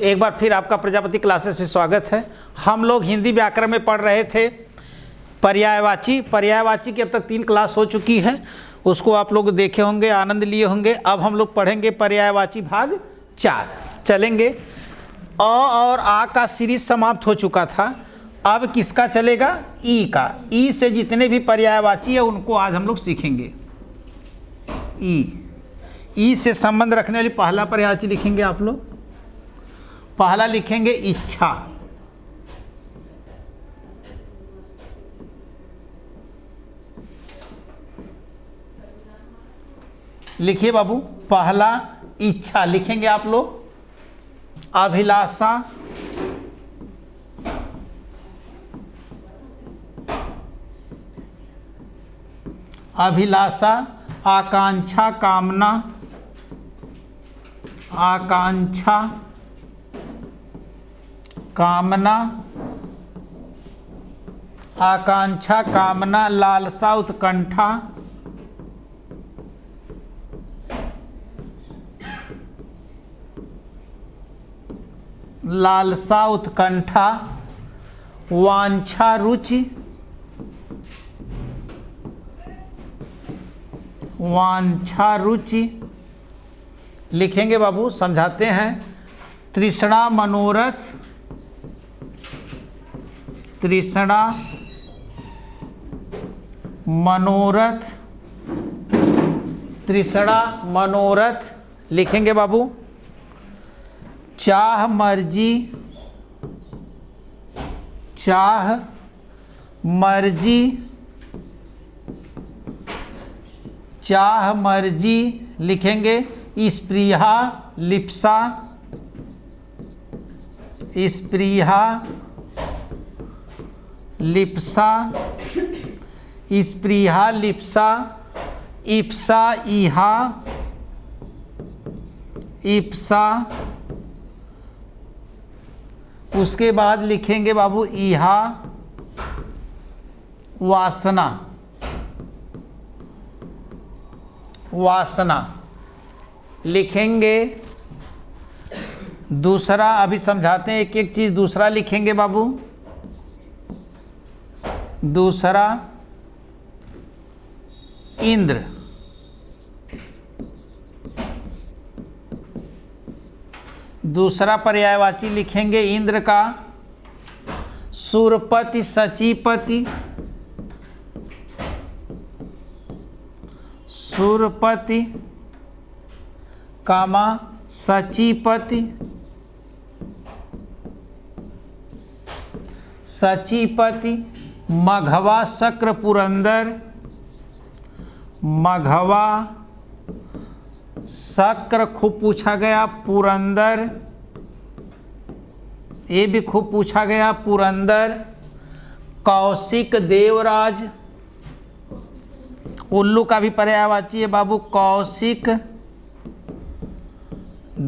एक बार फिर आपका प्रजापति क्लासेस में स्वागत है। हम लोग हिंदी व्याकरण में पढ़ रहे थे पर्यायवाची की अब तक 3 क्लास हो चुकी है, उसको आप लोग देखे होंगे, आनंद लिए होंगे। अब हम लोग पढ़ेंगे पर्यायवाची भाग 4 चलेंगे। अ और आ का सीरीज समाप्त हो चुका था, अब किसका चलेगा? ई का। ई से जितने भी पर्यायवाची है उनको आज हम लोग सीखेंगे। ई से संबंध रखने वाली पहला पर्यायवाची लिखेंगे आप लोग। पहला लिखेंगे इच्छा। लिखिए बाबू, पहला इच्छा लिखेंगे आप लोग। अभिलाषा, अभिलाषा, आकांक्षा, कामना, आकांक्षा, कामना, आकांक्षा, कामना, लालसा, उत्कंठा, लालसा, उत्कंठा, वांछा, रुचि, वांछा, रुचि लिखेंगे बाबू, समझाते हैं। तृष्णा, मनोरथ, तृष्णा, मनोरथ, तृष्णा, मनोरथ लिखेंगे बाबू। चाह, मर्जी, चाह, मर्जी, चाह, मर्जी लिखेंगे। स्पृहा, लिप्सा, स्पृहा, लिप्सा, स्पृहा, लिप्सा, इप्सा, इहा, इप्सा। उसके बाद लिखेंगे बाबू इहा, वासना, वासना लिखेंगे। दूसरा अभी समझाते हैं, एक एक चीज दूसरा लिखेंगे बाबू। दूसरा इंद्र, दूसरा पर्यायवाची लिखेंगे इंद्र का। सुरपति, सचीपति, सुरपति, कामा, सचीपति, सचीपति। मघवा, शक्र, पुरंदर, मघवा, शक्र खूब पूछा गया, पुरंदर ये भी खूब पूछा गया, पुरंदर। कौशिक, देवराज, उल्लू का भी पर्यायवाची है बाबू। कौशिक,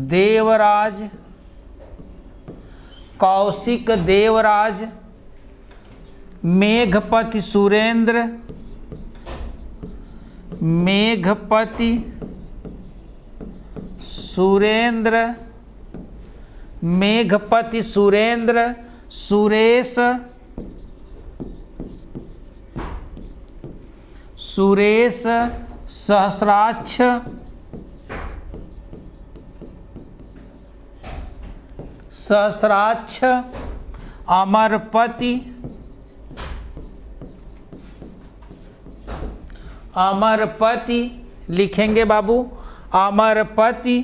देवराज, कौशिक, देवराज। मेघपति, सुरेंद्र, मेघपति, सुरेंद्र, मेघपति, सुरेंद्र। सुरेश, सुरेश, सहस्राक्ष, सहस्राक्ष। अमरपति, अमरपति लिखेंगे बाबू। अमरपति,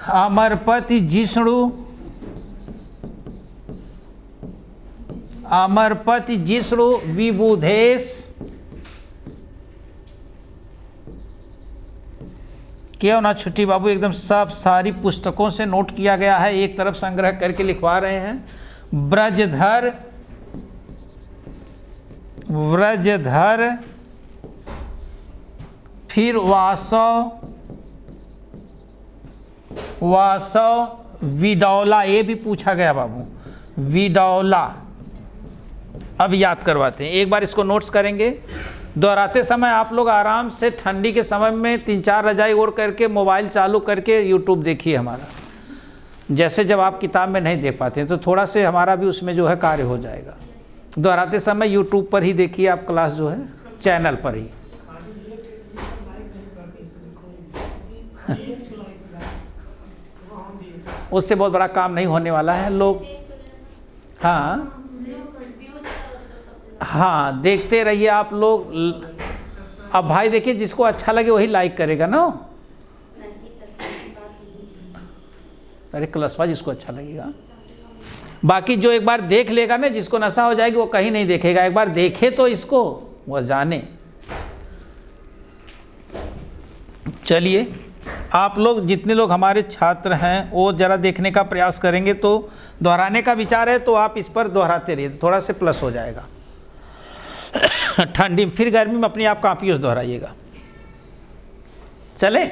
अमरपति, जिष्णु, अमरपति, जिष्णु। विबुधेश, क्यों ना छुट्टी बाबू, एकदम सब सारी पुस्तकों से नोट किया गया है, एक तरफ संग्रह करके लिखवा रहे हैं। ब्रजधर, व्रजधर। फिर वासव, वासव। विडौला ये भी पूछा गया बाबू, विडौला। अब याद करवाते हैं, एक बार इसको नोट्स करेंगे। दोहराते समय आप लोग आराम से ठंडी के समय में 3-4 रजाई ओढ़ करके मोबाइल चालू करके यूट्यूब देखिए हमारा, जैसे जब आप किताब में नहीं देख पाते हैं तो थोड़ा से हमारा भी उसमें जो है कार्य हो जाएगा। दोहराते समय यूट्यूब पर ही देखिए आप क्लास जो है, चैनल पर ही। उससे बहुत बड़ा काम नहीं होने वाला है लोग। हाँ हाँ, देखते रहिए आप लोग। अब भाई देखिए, जिसको अच्छा लगे वही लाइक करेगा ना। अरे क्लसवा जिसको अच्छा लगेगा, बाकी जो एक बार देख लेगा ना, जिसको नशा हो जाएगी वो कहीं नहीं देखेगा। एक बार देखे तो इसको वो जाने। चलिए, आप लोग जितने लोग हमारे छात्र हैं वो ज़रा देखने का प्रयास करेंगे, तो दोहराने का विचार है तो आप इस पर दोहराते रहिए, थोड़ा से प्लस हो जाएगा। ठंडी फिर गर्मी में अपनी आप कापियों से दोहराइएगा। चले,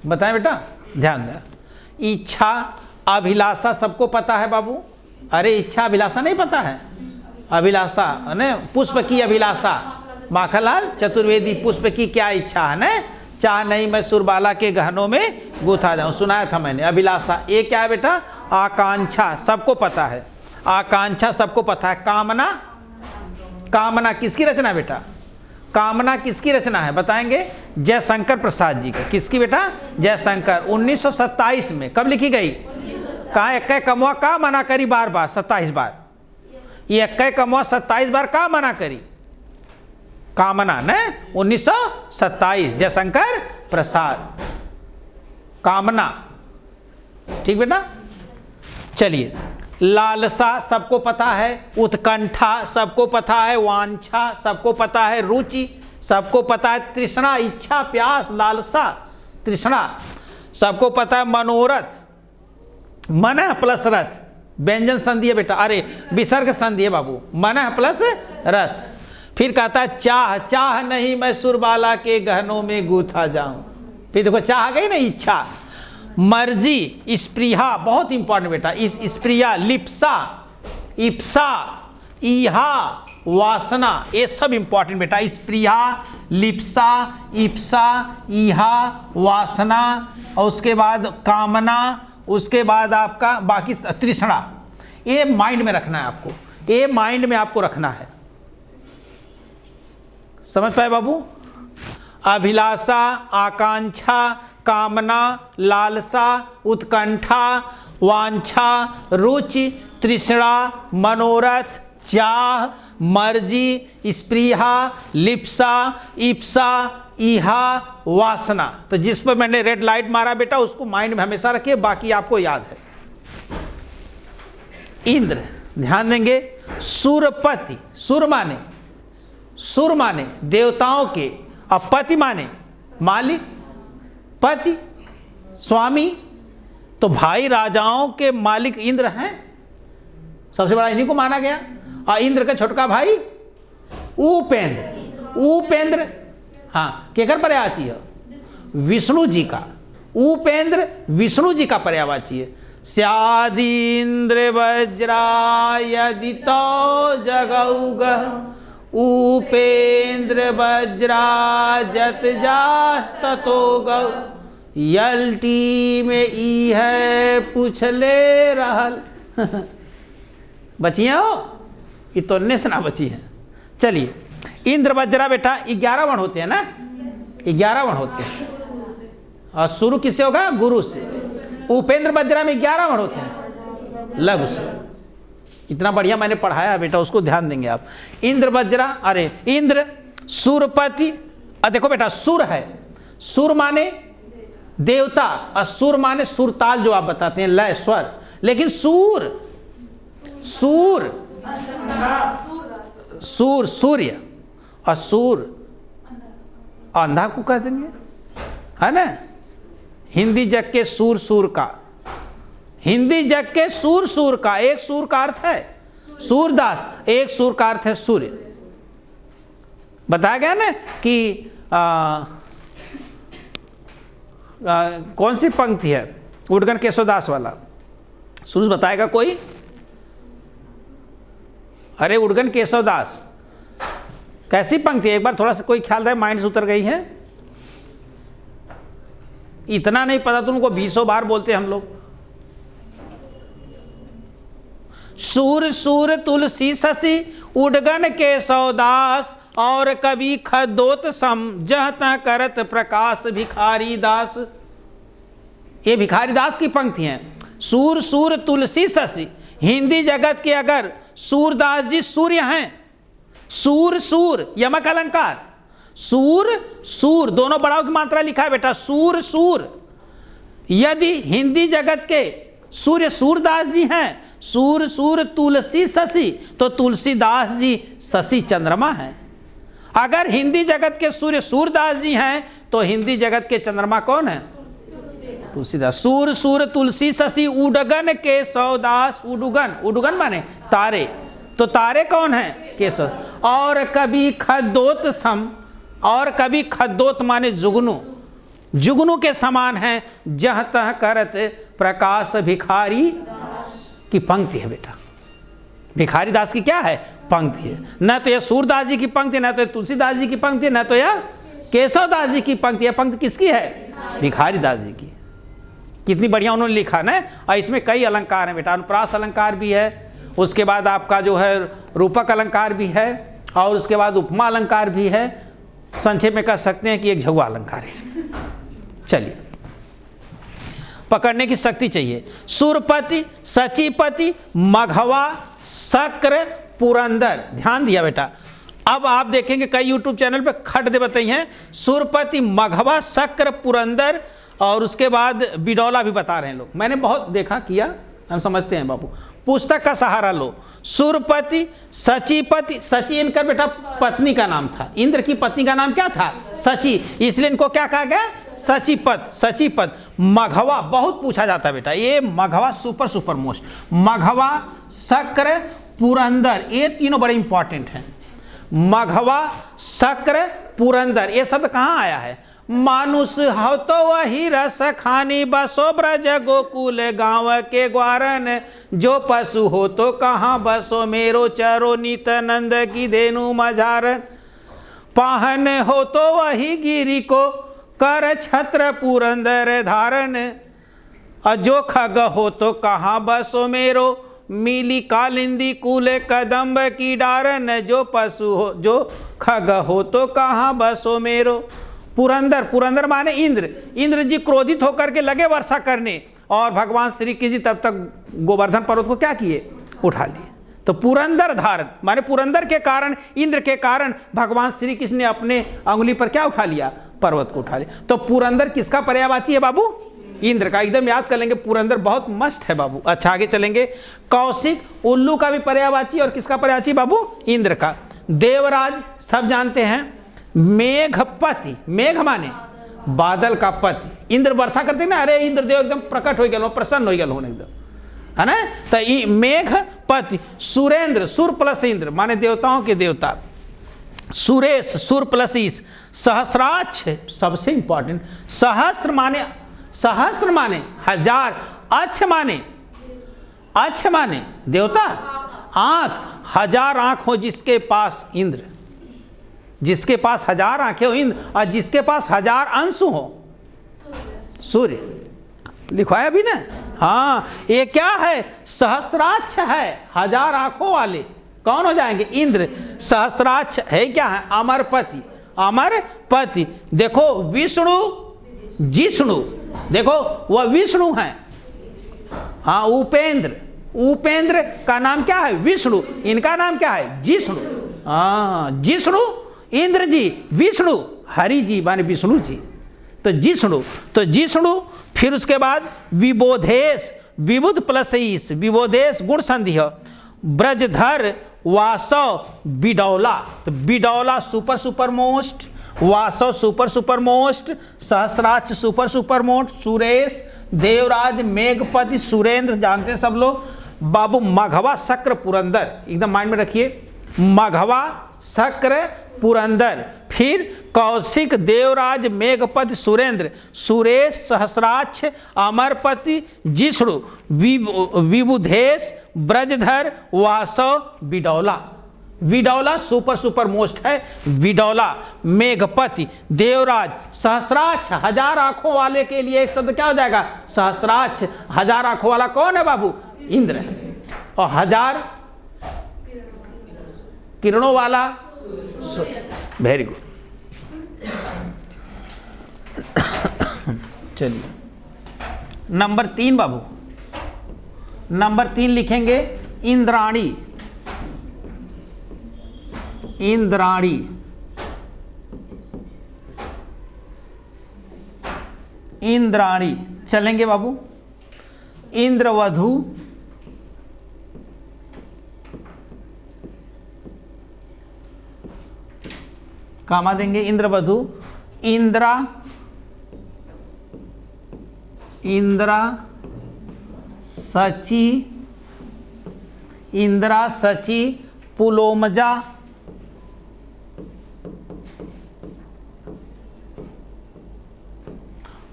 बताएं बेटा, ध्यान दें। इच्छा अभिलाषा सबको पता है बाबू। अरे इच्छा अभिलाषा नहीं पता है? अभिलाषा है ना, पुष्प की अभिलाषा। माखनलाल चतुर्वेदी, पुष्प की क्या इच्छा है ना? चाह नहीं मैं सुरबाला के गहनों में गूथा जाऊं, सुनाया था मैंने। अभिलाषा ये क्या है बेटा? आकांक्षा सबको पता है। आकांक्षा सबको पता है। कामना, कामना किसकी रचना बेटा? कामना किसकी रचना है बताएंगे? जयशंकर प्रसाद जी का। किसकी बेटा? जयशंकर। 1927 में। कब लिखी गई? कहा एक कमवा का मना करी बार बार 27 बार। ये एक कमवा 27 बार का मना करी? कामना न 1927, जयशंकर प्रसाद। कामना, ठीक बेटा। चलिए, लालसा सबको पता है, उत्कंठा सबको पता है, वांछा सबको पता है, रुचि सबको पता है, तृष्णा इच्छा प्यास लालसा तृष्णा सबको पता है, मनोरथ मन प्लस रथ, व्यंजन संधि है बेटा, अरे विसर्ग संधि है बाबू, मन प्लस रथ। फिर कहता है चाह, चाह नहीं मैं सुरबाला के गहनों में गूथा जाऊं। फिर देखो चाह गई ना, इच्छा। मर्जी, स्प्रिया बहुत इंपॉर्टेंट बेटा, स्प्रिया, लिप्सा, इप्सा, इहा, वासना, ये सब इंपॉर्टेंट बेटा। स्प्रिया, लिप्सा, इप्सा, इहा, वासना, और उसके बाद कामना, उसके बाद आपका बाकी तृष्णा। ये माइंड में रखना है आपको, ये माइंड में आपको रखना है। समझ पाए बाबू? अभिलाषा, आकांक्षा, कामना, लालसा, उत्कंठा, वांछा, रुचि, तृष्णा, मनोरथ, चाह, मर्जी, स्प्रिया, लिप्सा, इप्सा, इहा, वासना। तो जिस पर मैंने रेड लाइट मारा बेटा उसको माइंड में हमेशा रखिए, बाकी आपको याद है। इंद्र, ध्यान देंगे। सुरपति, सुर माने देवताओं के, और पति माने मालिक, पति, स्वामी। तो भाई राजाओं के मालिक इंद्र हैं, सबसे बड़ा इन्हीं को माना गया। और इंद्र का छोटका भाई उपेंद्र। उपेंद्र हाँ केकर पर्यायवाची है? विष्णु जी का। उपेंद्र विष्णु जी का पर्यायवाची है। स्यादींद्र वज्रा यदि तो जगौग, उपेंद्र वज्रा जत जास्ततो गौ, यल्टी में ई है पूछले रहल। बचिए हो? ये तोड़ने से ना बची है। चलिए, इंद्र वज्रा बेटा 11 वर्ण होते हैं ना, 11 वर्ण होते हैं। और शुरू किससे होगा? गुरु से। उपेंद्र वज्रा में 11 वर्ण होते हैं, लघु से। इतना बढ़िया मैंने पढ़ाया बेटा, उसको ध्यान देंगे आप। इंद्र वज्रा, अरे इंद्र सूरपति। देखो बेटा, सुर है, सुर माने देवता, और सुर माने सुरताल जो आप बताते हैं, लय स्वर। लेकिन सूर, सूर सूर सूर्य, और सूर अंधा को कह देंगे, है ना। हिंदी जग के सूर सूर का, हिंदी जग के सूर सूर का। एक सूर का अर्थ है सूरदास, एक सूर का अर्थ है सूर्य। बताया गया ना कि कौन सी पंक्ति है उडगन केशवदास वाला? शुरू बताएगा कोई? अरे उडगन केशवदास, कैसी पंक्ति है, एक बार थोड़ा सा कोई ख्याल रहे, माइंड से उतर गई है? इतना नहीं पता तुमको, 20 बार बोलते हम लोग। सूर सूर तुलसी शशि उडगन के सौदास, और कभी खदोत सम जहता करत प्रकाश भिखारी दास। ये भिखारी दास की पंक्ति है। सूर सूर तुलसी शशि, हिंदी जगत के अगर सूरदास जी सूर्य हैं, सूर सूर यमक अलंकार, सूर सूर दोनों बड़ाव की मात्रा लिखा है बेटा, सूर सूर। यदि हिंदी जगत के सूर्य सूरदास जी हैं, सूर सूर तुलसी शशि, तो तुलसीदास जी शशि चंद्रमा हैं। अगर हिंदी जगत के सूर्य सूरदास जी हैं तो हिंदी जगत के चंद्रमा कौन है? तुलसीदास। सूर सूर तुलसी शशि उडगन के सौदास, उडुगन, उडुगन माने तारे, तो तारे कौन है? केशव। और कभी खदोत सम, और कभी खदोत माने जुगनू, जुगनू के समान है, जह तह करत प्रकाश भिखारी की पंक्ति है बेटा। भिखारी दास की क्या है? पंक्ति है। न तो यह सूरदास जी की पंक्ति, न तो यह तुलसीदास जी की पंक्ति, न तो यह केशवदास जी की पंक्ति। यह पंक्ति किसकी है? भिखारी दास जी की। कितनी बढ़िया उन्होंने लिखा ना। और इसमें कई अलंकार हैं बेटा, अनुप्रास अलंकार भी है, उसके बाद आपका जो है रूपक अलंकार भी है, और उसके बाद उपमा अलंकार भी है। संक्षेप में कह सकते हैं कि एक झगुआ अलंकार है। चलिए, पकड़ने की शक्ति चाहिए। सुरपति, सचीपति, मघवा, शक्र, पुरंदर। ध्यान दिया बेटा। अब आप देखेंगे कई YouTube चैनल पे खट दे बताई हैं, सुरपति, मघवा, शक्र, पुरंदर, और उसके बाद बिडौला भी बता रहे हैं लोग। मैंने बहुत देखा किया, हम समझते हैं बाबू। पुस्तक का सहारा लो। सुरपति, सचीपति, सची इनका बेटा पत्नी का नाम था, इंद्र की पत्नी का नाम क्या था? सची, इसलिए इनको क्या कहा गया? सचीपत, सचीपत। मघवा बहुत पूछा जाता है बेटा, ये मघवा सुपर मोस्ट। मघवा, शक्र, पुरंदर, ये तीनों बड़े इंपॉर्टेंट हैं। मघवा, शक्र, पुरंदर, ये शब्द कहाँ आया है? मानुष हो तो वही रस खानी, बसो ब्रज गोकुल गांव के ग्वारन, जो पशु हो तो कहाँ बसो, मेरो चरो नित नंद की धेनु मझारन, पाहन हो तो वही गिरी को कर छत्र पुरंदर धारण, अजो खग हो तो कहाँ बसो मेरो, मिली कालिंदी कूले कदम्ब की डारन, जो पशु हो जो खग हो तो कहाँ बसो मेरो। पुरंदर, पुरंदर माने इंद्र। इंद्र जी क्रोधित होकर के लगे वर्षा करने, और भगवान श्री कृष्ण जी तब तक गोवर्धन पर्वत को क्या किए? उठा लिए। तो पुरंदर धारण माने पुरंदर के कारण, इंद्र के कारण भगवान श्री कृष्ण ने अपने अंगुली पर क्या उठा लिया? पर्वत को उठा लिया। तो पुरंदर किसका पर्यायवाची है बाबू? इंद्र का। एकदम याद कर लेंगे, पुरंदर बहुत मस्त है बाबू। अच्छा, आगे चलेंगे। कौशिक, उल्लू का भी पर्यायवाची, और किसका पर्यायवाची बाबू? इंद्र का। देवराज सब जानते हैं। मेघपति, मेघ माने बादल का पति। इंद्र वर्षा करते ना, अरे इंद्र देव एकदम प्रकट हो गए, प्रसन्न हो गए एकदम, है ना। तो मेघपति। सुरेंद्र, सुर प्लस इंद्र माने देवताओं के देवता। सुरेश, सुर प्लस ईश। सहस्राक्ष सबसे इंपॉर्टेंट। सहस्त्र माने हजार, अच्छ माने देवता, आंख, हजार आंख हो जिसके पास इंद्र, जिसके पास हजार आंखें हो इंद्र, और जिसके पास हजार अंश हो सूर्य। लिखवाया भी ना। हाँ, ये क्या है? सहस्राक्ष है, हजार आंखों वाले कौन हो जाएंगे? इंद्र। सहस्राक्ष है क्या है? अमरपति, अमरपति। देखो विष्णु, जिष्णु, देखो वह विष्णु है। हाँ, उपेंद्र, उपेंद्र का नाम क्या है? विष्णु। इनका नाम क्या है? जिष्णु। हाँ, जिष्णु इंद्र जी, विष्णु हरि जी माने विष्णु जी। तो जिष्णु, तो जिष्णु। फिर उसके बाद विबोधेश, विबुध प्लस ईश, विबोधेश गुण संधि है। ब्रजधर, वासव, बिडौला। तो Bidaula super most, Vasav super most, Sahasraksh super most, Suresh, Devraj, Meghpati, Surendra जानते हैं सब लोग बाबू। मघवा, शक्र, पुरंदर एकदम माइंड में रखिए। मघवा, शक्र, पुरंदर। फिर कौशिक, देवराज, मेघपति, सुरेंद्र, सुरेश, सहस्राक्ष, अमरपति, जिष्णु, विबुधेश, ब्रजधर, वासव, बिडौला। विडौला सुपर मोस्ट है। विडौला, मेघपति, देवराज, सहस्राक्ष, हजार आंखों वाले के लिए एक शब्द क्या हो जाएगा? सहस्राक्ष। हजार आंखों वाला कौन है बाबू? इंद्र है। और हजार किरणों वाला? Very good. चलिए नंबर 3 बाबू, नंबर 3 लिखेंगे इंद्राणी। इंद्राणी, इंद्राणी चलेंगे बाबू। इंद्रवधु, कामा देंगे इंद्रवधु। इंद्रा, इंद्रा सची, इंद्रा सची, पुलोमजा,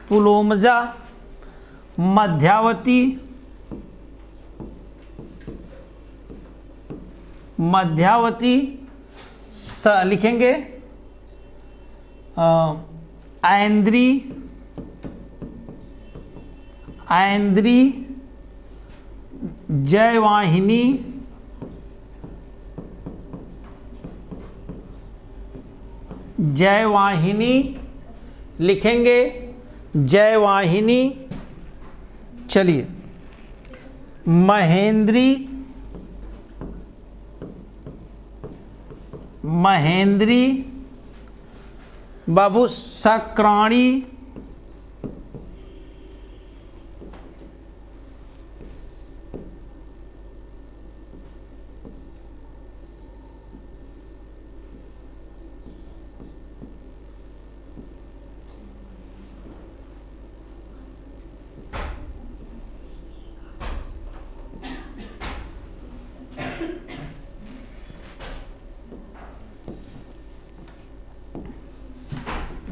पुलोमजा, मध्यावती, मध्यावती लिखेंगे ऐन्द्री, ऐन्द्री, जयवाहिनी, जयवाहिनी लिखेंगे जयवाहिनी। चलिए महेंद्री, महेंद्री बाबू, सक्राणी,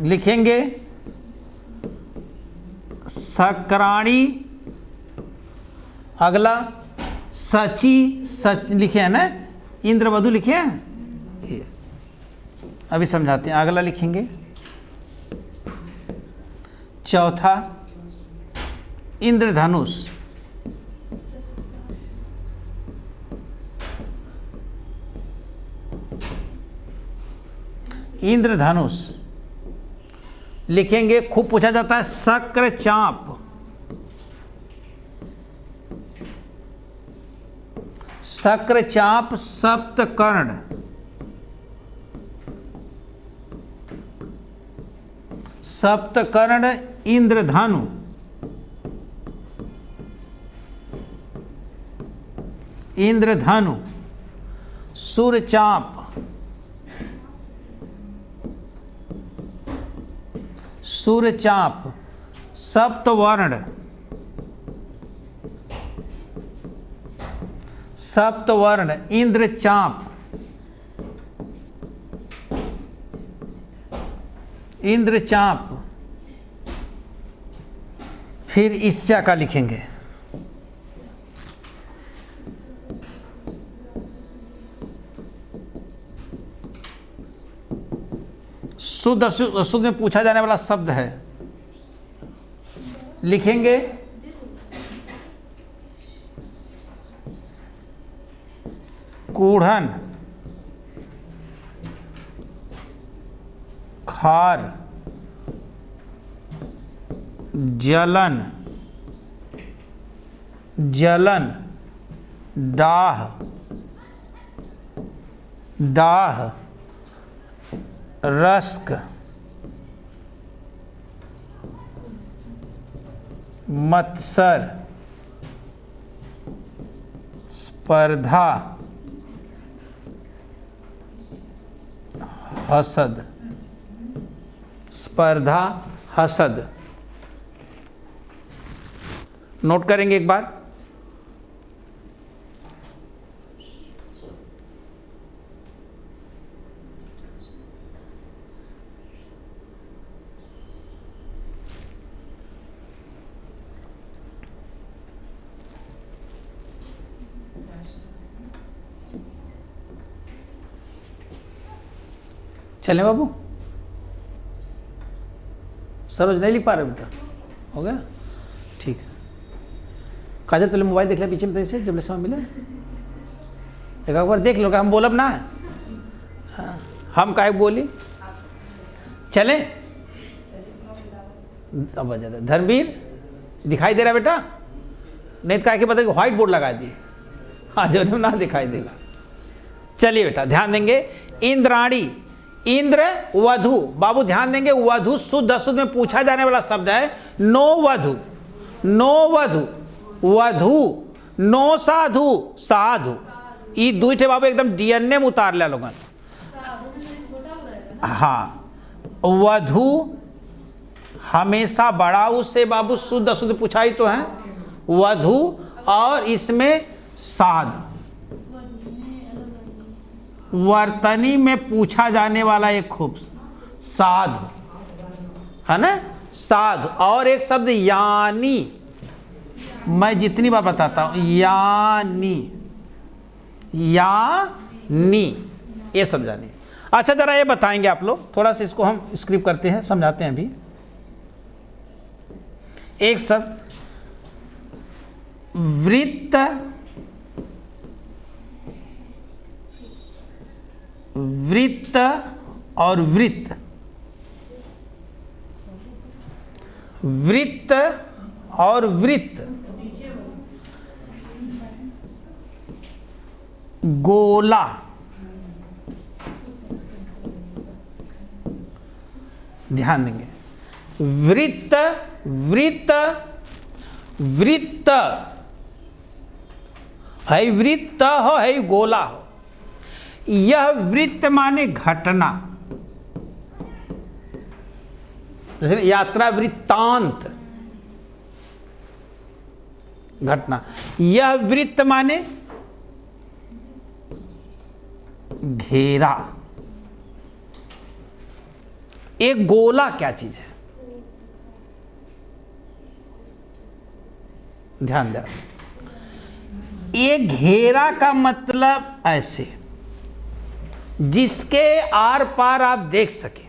लिखेंगे सक्राणी। अगला सची, सच लिखे हैं ना, इंद्रवधु लिखे हैं, अभी समझाते हैं। अगला लिखेंगे चौथा इंद्रधनुष, इंद्रधनुष लिखेंगे। खूब पूछा जाता है शक्र चाप, शक्र चाप, सप्तकर्ण, सप्तकर्ण इंद्रधनु, इंद्रधनु, सूर्यचाप, सूर्यचाप, सप्तवर्ण, सप्तवर्ण इंद्रचाप, इंद्रचाप। फिर ईस्या का लिखेंगे शुद्ध अशुद्ध में पूछा जाने वाला शब्द है, लिखेंगे कूढ़न, खार, जलन, जलन, डाह, डाह, रस्क, मत्सर, स्पर्धा, हसद, स्पर्धा, हसद। नोट करेंगे एक बार। चलें बाबू, सरोज नहीं लिख पा रहे बेटा, हो गया ठीक है। काजल तुमने मोबाइल देख लिया पीछे में, तो इसे जब समय मिले एक बार देख लो, हम बोलब ना, हाँ, हम काहे बोली। चले अब धर्मवीर दिखाई दे रहा बेटा, नहीं तो काहे के बता व्हाइट बोर्ड लगा दी, हाँ जो ना दिखाई देगा। चलिए बेटा ध्यान देंगे, इंद्राणी, इंद्र वधु, बाबू ध्यान देंगे, वधु शुद्ध अशुद्ध में पूछा जाने वाला शब्द है। नो वधु, नो वधु, वधु, नो साधु, साधु, ये दुईठे बाबू एकदम डीएनए में उतार लिया लोगन। हाँ, वधु हमेशा बड़ा उससे बाबू शुद्ध अशुद्ध पूछा ही तो है, वधु, और इसमें साधु, वर्तनी में पूछा जाने वाला एक खूब साधु है ना, साधु। और एक शब्द यानी, मैं जितनी बार बताता हूं यानी, यानी, ये सब जानिए। अच्छा जरा ये बताएंगे आप लोग, थोड़ा सा इसको हम स्क्रिप्ट करते हैं, समझाते हैं अभी। एक शब्द वृत्त, वृत्त और वृत्त, वृत्त और वृत्त, गोला, ध्यान देंगे, वृत्त, वृत्त, वृत्त है, वृत्त हो है, गोला हो। यह वृत्त माने घटना, जैसे यात्रा वृत्तांत, घटना। यह वृत्त माने घेरा। एक गोला क्या चीज है, ध्यान दें। एक घेरा का मतलब ऐसे जिसके आर पार आप देख सके।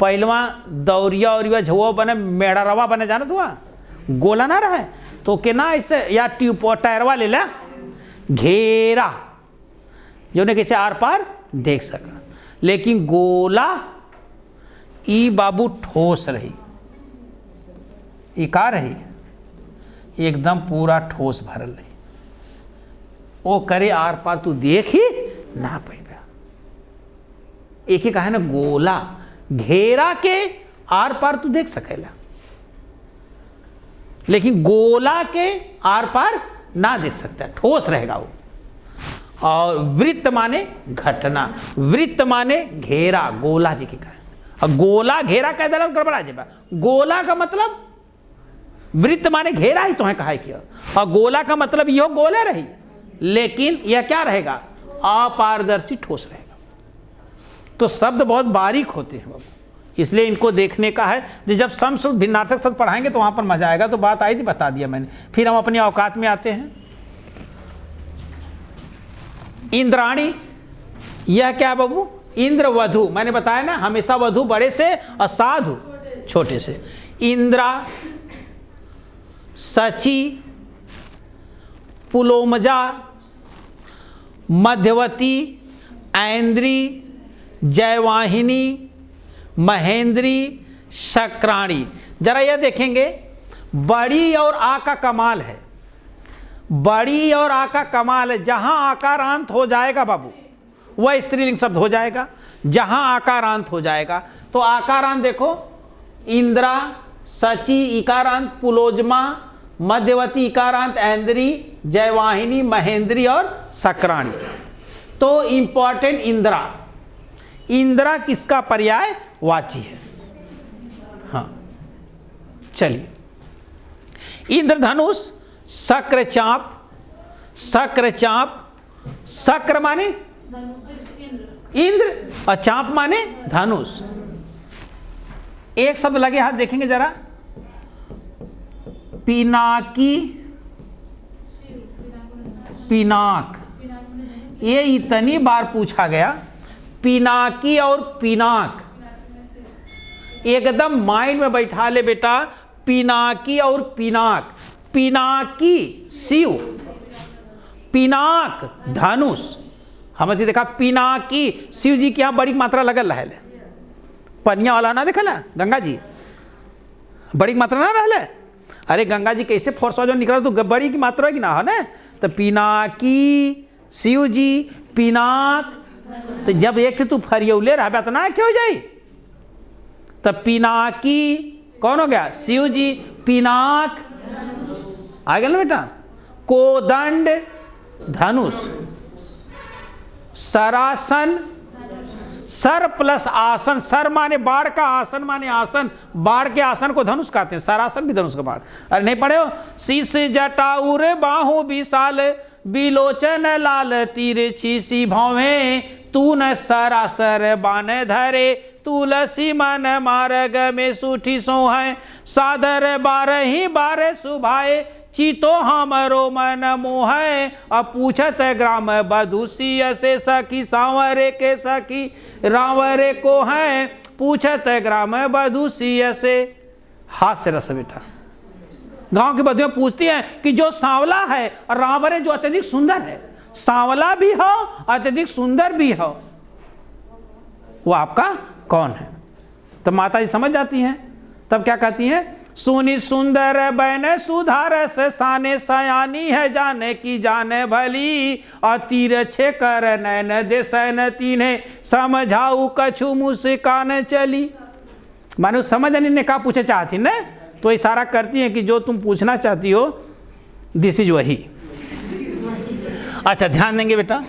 पहलवा दौरिया और झुआ बने, मेड़ारवा बने, जाना तो गोला ना रहे तो के ना ऐसे, या ट्यूब टायरवा ले ला, घेरा जो ने कैसे आर पार देख सका। लेकिन गोला ई बाबू ठोस रही, ई का रही एकदम पूरा ठोस भरल रही, वो करे आर पार तू देख ही ना पाएगा। एक ही कहा है ना, गोला, घेरा के आर पार तू देख सकेला, लेकिन गोला के आर पार ना देख सकता, ठोस रहेगा वो। और वृत्त माने घटना, वृत्त माने घेरा, गोला जी की कहा। अब गोला घेरा कह दिला गड़बड़ा जाएगा। गोला का मतलब वृत्त माने घेरा ही तो है कहा किया, और गोला का मतलब यह गोले रही, लेकिन यह क्या रहेगा, अपारदर्शी ठोस रहेगा। तो शब्द बहुत बारीक होते हैं बाबू, इसलिए इनको देखने का है। जब सम शब्द भिन्नार्थक शब्द पढ़ाएंगे तो वहां पर मजा आएगा। तो बात आई थी, बता दिया मैंने। फिर हम अपनी औकात में आते हैं। इंद्राणी, यह क्या है बाबू, इंद्र वधु, मैंने बताया ना हमेशा वधु बड़े से और साधु छोटे से। इंद्रा, सची, पुलोमजा, मध्यवती, ऐन्द्री, जयवाहिनी, महेंद्री, शक्राणी। जरा यह देखेंगे, बड़ी और आ का कमाल है, बड़ी और आ का कमाल है। जहां आकारांत हो जाएगा बाबू वह स्त्रीलिंग शब्द हो जाएगा, जहां आकारांत हो जाएगा। तो आकारांत देखो, इंद्रा, सची इकारांत, पुलोजमा, मध्यवती इकारांत, ऐन्द्री, जयवाहिनी, महेंद्री और शक्राणी। तो इंपॉर्टेंट इंद्रा, इंद्रा किसका पर्याय वाची है। हाँ चलिए, इंद्रधनुष, शक्र चाप, शक्र चाप, शक्र माने इंद्र और चाप माने धनुष। एक शब्द लगे हाथ देखेंगे जरा, पिनाकी, पिनाक। ये इतनी बार पूछा गया, पिनाकी और पिनाक, एकदम माइंड में बैठा ले बेटा। पिनाकी और पिनाक, पिनाकी शिव, पिनाक धनुष। हमने देखा पिनाकी शिव जी की यहाँ बड़ी मात्रा लगल रहा है। पनिया वाला ना देखा गंगा जी, बड़ी मात्रा ना रहा। अरे गंगा जी कैसे फोर्स जो निकला तो बड़ी की मात्रा की ना है ना। तो पिनाकी शिव जी, पिनाक, तो जब एक तू फरियौले रहा तो ना क्यों जाई। तो पिनाकी कौन हो गया, शिव जी। पिनाक आ गया ना बेटा। कोदंड धनुष, सरासन, सर प्लस आसन, सर माने बाढ़ का, आसन माने आसन, बाढ़ के आसन को धनुष कहते हैं, सरासन भी धनुष का बाढ़। अरे नहीं पढ़े हो। शीश जटाउर बाहु विशाल, बिलोचन लाल तिरछी सी भौवे, तू न सरासर बान धरे, तुलसी मन मार्ग में सूठी सोहै, सादर बारही बार सुभाए, चीतो हमरो मन मोहै, अपूछत ग्राम बधुसिय से सखी, सांवरे के सखी रावरे को है, पूछत ग्राम बधुसिय से। हास्य रस बेटा। गांव की बधुएं पूछती हैं कि जो सांवला है और रावरे जो अत्यधिक सुंदर है, सांवला भी हो अत्यधिक सुंदर भी हो, वो आपका कौन है। तब माता जी समझ जाती हैं, तब क्या कहती हैं, सुनी सुंदर बैन सुधारस, साने सयानी है जाने की जाने भली, और तिरछे कर नैन देसन तीने, समझाऊ कछु मुस्कान चली। मानो समझने ने कहा पूछे चाहती ना, तो इशारा करती है कि जो तुम पूछना चाहती हो दिस इज वही। अच्छा ध्यान देंगे बेटा।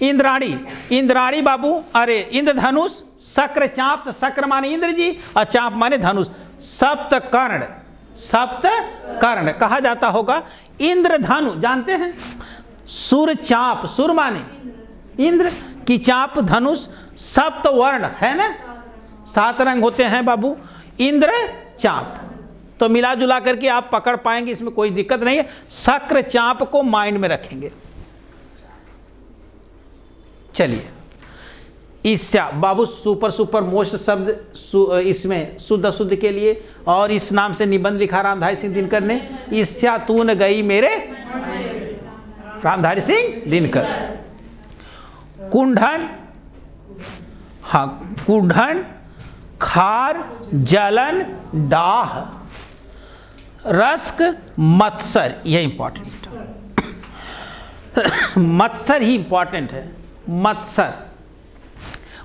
इंद्राणी, इंद्राणी बाबू, अरे इंद्रधनुष, शक्र चाप, शक्र माने इंद्र जी और चाप माने धनुष। सप्त कर्ण, सप्त कर्ण कहा जाता होगा। इंद्रधनु जानते हैं, सुर चाप, सुर माने इंद्र की चाप धनुष, सप्त वर्ण है ना, 7 रंग होते हैं बाबू। इंद्र चाप तो मिला जुला करके आप पकड़ पाएंगे, इसमें कोई दिक्कत नहीं है। शक्र चाप को माइंड में रखेंगे। चलिए ईर्ष्या बाबू सुपर सुपर मोस्ट शब्द इसमें शुद्ध शुद्ध के लिए, और इस नाम से निबंध लिखा रामधारी सिंह दिनकर ने। ईर्ष्या तू न गई मेरे, रामधारी सिंह दिनकर। कुंडन, हाँ कुंडन, खार, जलन, डाह, रस्क, मत्सर, ये इंपॉर्टेंट। मत्सर ही इंपॉर्टेंट है। मत्सर,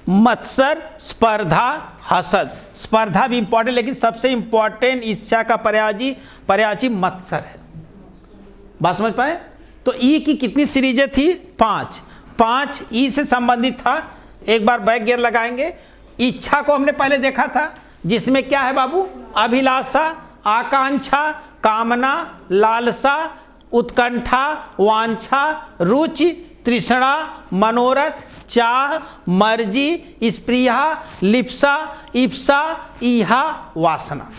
मत्सर, स्पर्धा, हसद। स्पर्धा भी इंपॉर्टेंट, लेकिन सबसे इंपॉर्टेंट ईर्ष्या का पर्यायवाची मत्सर है। बात समझ पाए। तो ई की कितनी सीरीजें थी, 5 ई से संबंधित था। एक बार बैक गियर लगाएंगे। इच्छा को हमने पहले देखा था, जिसमें क्या है बाबू, अभिलाषा, आकांक्षा, कामना, लालसा, उत्कंठा, वांछा, रुचि, तृष्णा, मनोरथ, चाह, मर्जी, स्प्रिया, लिप्सा, इप्सा, इहा, वासना।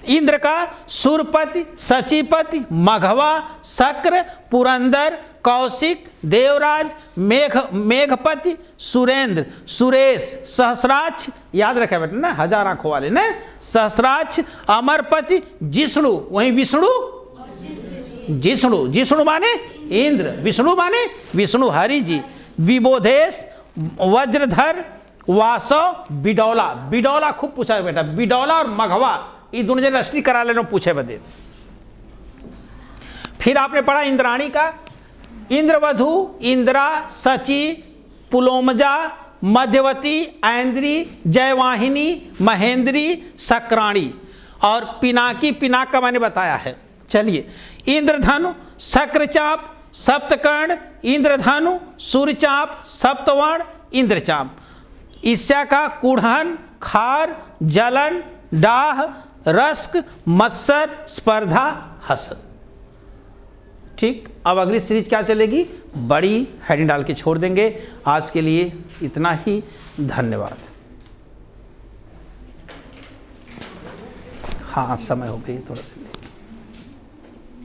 इंद्र का सुरपति, सचिपति, मघवा, शक्र, पुरंदर, कौशिक, देवराज, मेघपति, सुरेंद्र, सुरेश, सहस्राक्ष, याद रखे बेटा ना, 1000 आंखों वाले ना, सहस्राक्ष, अमरपति, जिष्णु, वही विष्णु, जिष्णु, जिष्णु माने इंद्र, विष्णु माने विष्णु हरि जी, विबोधेश, वज्रधर, वासव, बिडौला। बिडौला खूब पूछा है बेटा, बिडौला और मघवा ये दोनों जगह रजिस्ट्री करा लेना, पूछे बदे। फिर आपने पढ़ा इंद्राणी का, इंद्रवधु, इंदिरा, सची, पुलोमजा, मध्यवती, ऐन्द्री, जयवाहिनी, महेंद्री, सक्राणी। और पिनाकी, पिनाक का मैंने बताया है। चलिए इंद्रधनु, शक्रचाप, सप्तकर्ण, इंद्रधनु, सूर्यचाप, सप्तवर्ण, इंद्रचाप। ईर्ष्या का कुढ़न, खार, जलन, डाह, रस्क, मत्सर, स्पर्धा, हसद। ठीक, अब अगली सीरीज क्या चलेगी, बड़ी हेडिंग डाल के छोड़ देंगे। आज के लिए इतना ही, धन्यवाद। हाँ समय हो गई थोड़ा सा।